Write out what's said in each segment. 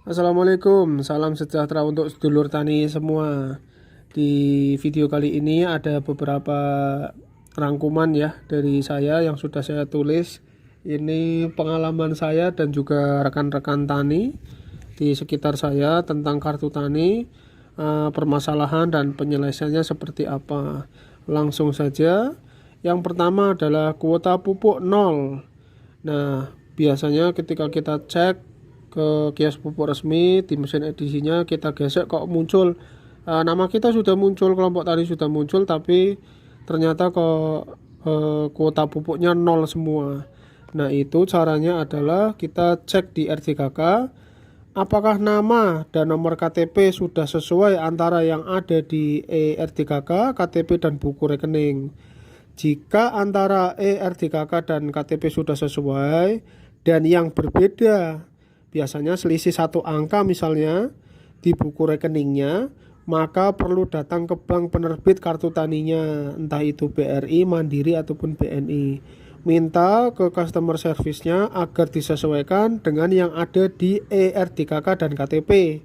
Assalamualaikum, salam sejahtera untuk sedulur tani semua. Di video kali ini ada beberapa rangkuman ya dari saya yang sudah saya tulis. Ini pengalaman saya dan juga rekan-rekan tani di sekitar saya tentang kartu tani, permasalahan dan penyelesaiannya seperti apa. Langsung saja. Yang pertama adalah kuota pupuk nol. Nah, biasanya ketika kita cek ke kios pupuk resmi di mesin edisinya, kita gesek kok muncul nama kita sudah muncul, kelompok tani sudah muncul, tapi ternyata kok kuota pupuknya nol semua. Nah, itu caranya adalah kita cek di RDKK apakah nama dan nomor KTP sudah sesuai antara yang ada di RDKK, KTP dan buku rekening. Jika antara RDKK dan KTP sudah sesuai dan yang berbeda, biasanya selisih satu angka misalnya di buku rekeningnya, maka perlu datang ke bank penerbit kartu taninya, entah itu BRI, Mandiri ataupun BNI. Minta ke customer service-nya agar disesuaikan dengan yang ada di RDKK dan KTP.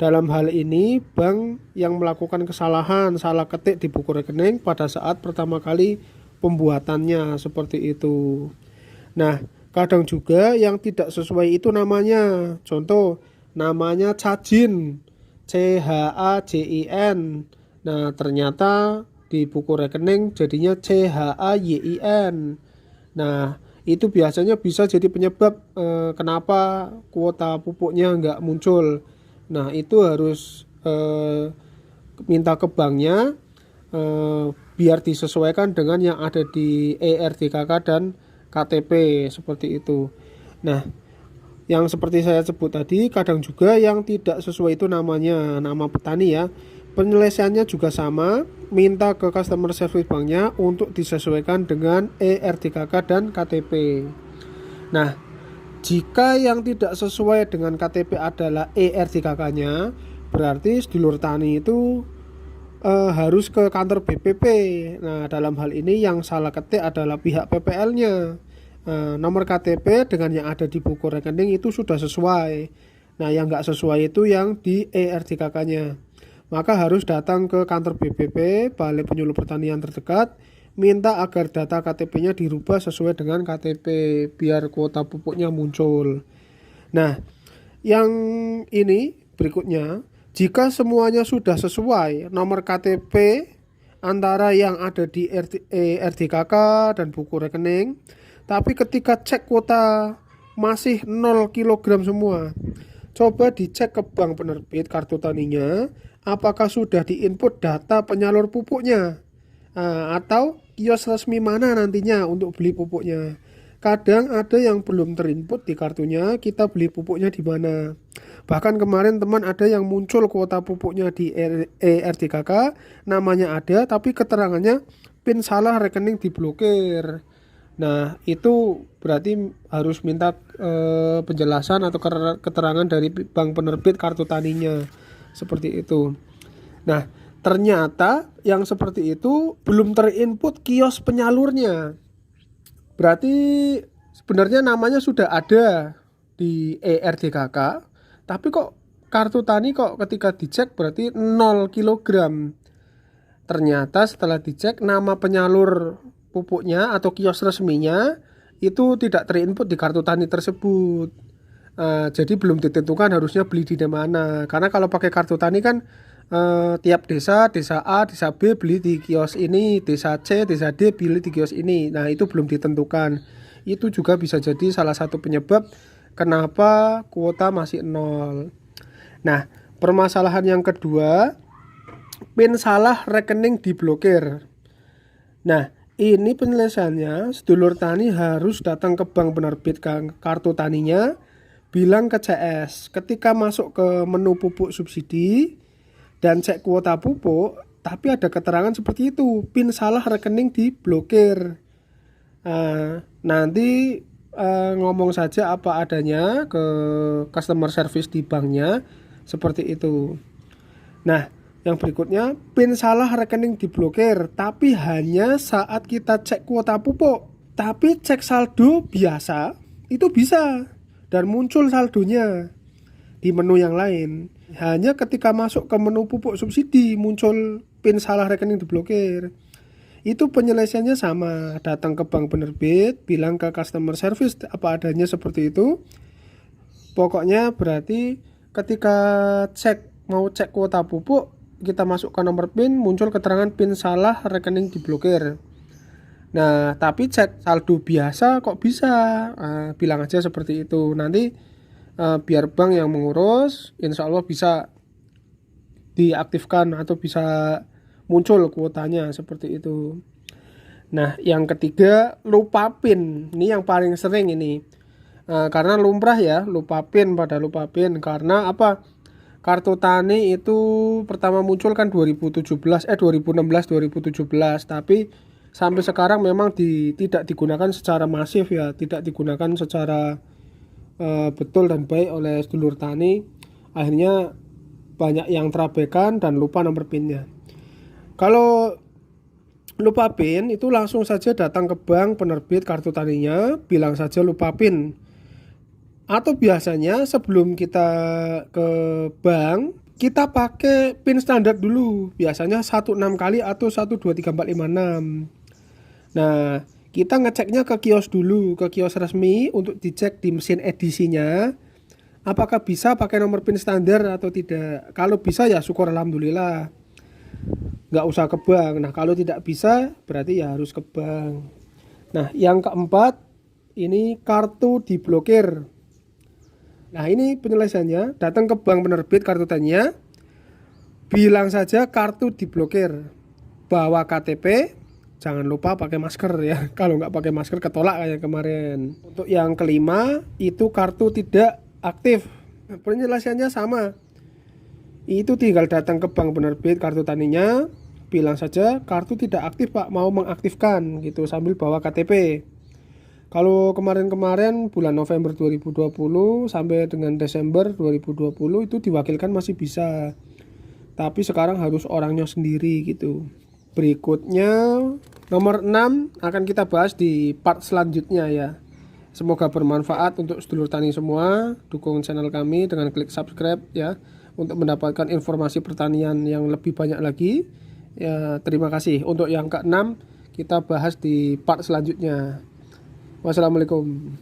Dalam hal ini, bank yang melakukan kesalahan salah ketik di buku rekening pada saat pertama kali pembuatannya seperti itu. Nah, kadang juga yang tidak sesuai itu namanya. Contoh, namanya Cajin, CHAJIN. Nah, ternyata di buku rekening jadinya CHAYIN. Nah, itu biasanya bisa jadi penyebab kenapa kuota pupuknya nggak muncul. Nah, itu harus minta ke banknya biar disesuaikan dengan yang ada di RDKK dan KTP seperti itu. Nah, yang seperti saya sebut tadi, kadang juga yang tidak sesuai itu namanya nama petani ya. Penyelesaiannya juga sama, minta ke customer service banknya untuk disesuaikan dengan RDKK dan KTP. Nah, jika yang tidak sesuai dengan KTP adalah RDKK-nya, berarti sedulur tani itu harus ke kantor BPP. Nah, dalam hal ini yang salah ketik adalah pihak PPL-nya. Nomor KTP dengan yang ada di buku rekening itu sudah sesuai. Nah, yang nggak sesuai itu yang di RDKK-nya. Maka harus datang ke kantor BPP, Balai Penyuluh Pertanian terdekat, minta agar data KTP-nya dirubah sesuai dengan KTP biar kuota pupuknya muncul. Nah, yang ini berikutnya, jika semuanya sudah sesuai nomor KTP antara yang ada di RDKK dan buku rekening, tapi ketika cek kuota masih 0 kg semua, coba dicek ke bank penerbit kartu taninya apakah sudah diinput data penyalur pupuknya. Atau kios resmi mana nantinya untuk beli pupuknya. Kadang ada yang belum terinput di kartunya, kita beli pupuknya di mana. Bahkan kemarin teman ada yang muncul kuota pupuknya di RDKK, namanya ada tapi keterangannya PIN salah, rekening diblokir. Nah, itu berarti harus minta penjelasan atau keterangan dari bank penerbit kartu taninya. Seperti itu. Nah, ternyata yang seperti itu belum terinput kios penyalurnya. Berarti sebenarnya namanya sudah ada di RDKK, tapi kok kartu tani kok ketika dicek berarti 0 kilogram. Ternyata setelah dicek nama penyalur pupuknya atau kios resminya itu tidak terinput di kartu tani tersebut. Jadi belum ditentukan harusnya beli di mana. Karena kalau pakai kartu tani kan tiap desa, desa A, desa B beli di kios ini, desa C, desa D beli di kios ini. Nah, itu belum ditentukan. Itu juga bisa jadi salah satu penyebab kenapa kuota masih nol. Nah, permasalahan yang kedua, PIN salah, rekening diblokir. Nah, ini penyelesaiannya sedulur tani harus datang ke bank penerbit kartu taninya, bilang ke CS ketika masuk ke menu pupuk subsidi dan cek kuota pupuk tapi ada keterangan seperti itu, PIN salah, rekening diblokir. Nanti ngomong saja apa adanya ke customer service di banknya seperti itu. Nah, yang berikutnya, PIN salah, rekening diblokir tapi hanya saat kita cek kuota pupuk. Tapi cek saldo biasa itu bisa dan muncul saldonya. di menu yang lain. Hanya ketika masuk ke menu pupuk subsidi muncul PIN salah rekening diblokir. Itu penyelesaiannya sama, datang ke bank penerbit, bilang ke customer service apa adanya seperti itu. Pokoknya berarti ketika mau cek kuota pupuk, kita masukkan nomor PIN, muncul keterangan PIN salah rekening diblokir. Nah, tapi cek saldo biasa kok bisa, bilang aja seperti itu. Nanti biar bank yang mengurus, insya Allah bisa diaktifkan atau bisa muncul kuotanya seperti itu. Nah, yang ketiga lupa PIN. Ini yang paling sering ini. Karena lumrah ya, lupa PIN karena apa? Kartu tani itu pertama muncul kan 2016 2017, tapi sampai sekarang memang tidak digunakan secara masif ya, tidak digunakan secara betul dan baik oleh sedulur tani. Akhirnya banyak yang terabaikan dan lupa nomor PIN-nya. Kalau lupa PIN itu langsung saja datang ke bank penerbit kartu taninya, bilang saja lupa PIN. Atau biasanya sebelum kita ke bank, kita pakai PIN standar dulu. Biasanya 16 kali atau 1234566. Nah, kita ngeceknya ke kios dulu, ke kios resmi untuk dicek di mesin edisinya apakah bisa pakai nomor PIN standar atau tidak. Kalau bisa ya syukur alhamdulillah, nggak usah ke bank. Nah, kalau tidak bisa berarti ya harus ke bank. Nah, yang keempat ini kartu diblokir. Nah, ini penyelesaiannya, datang ke bank penerbit kartu taninya, bilang saja kartu diblokir, bawa KTP, jangan lupa pakai masker ya. Kalau nggak pakai masker ketolak kayak kemarin. Untuk yang kelima itu kartu tidak aktif. Penyelesaiannya sama. Itu tinggal datang ke bank penerbit kartu taninya, bilang saja kartu tidak aktif Pak, mau mengaktifkan gitu sambil bawa KTP. Kalau kemarin-kemarin bulan November 2020 sampai dengan Desember 2020 itu diwakilkan masih bisa. Tapi sekarang harus orangnya sendiri gitu. Berikutnya nomor 6 akan kita bahas di part selanjutnya ya. Semoga bermanfaat untuk sedulur tani semua. Dukung channel kami dengan klik subscribe ya, untuk mendapatkan informasi pertanian yang lebih banyak lagi. Ya, terima kasih. Untuk yang ke-6 kita bahas di part selanjutnya. Wassalamualaikum.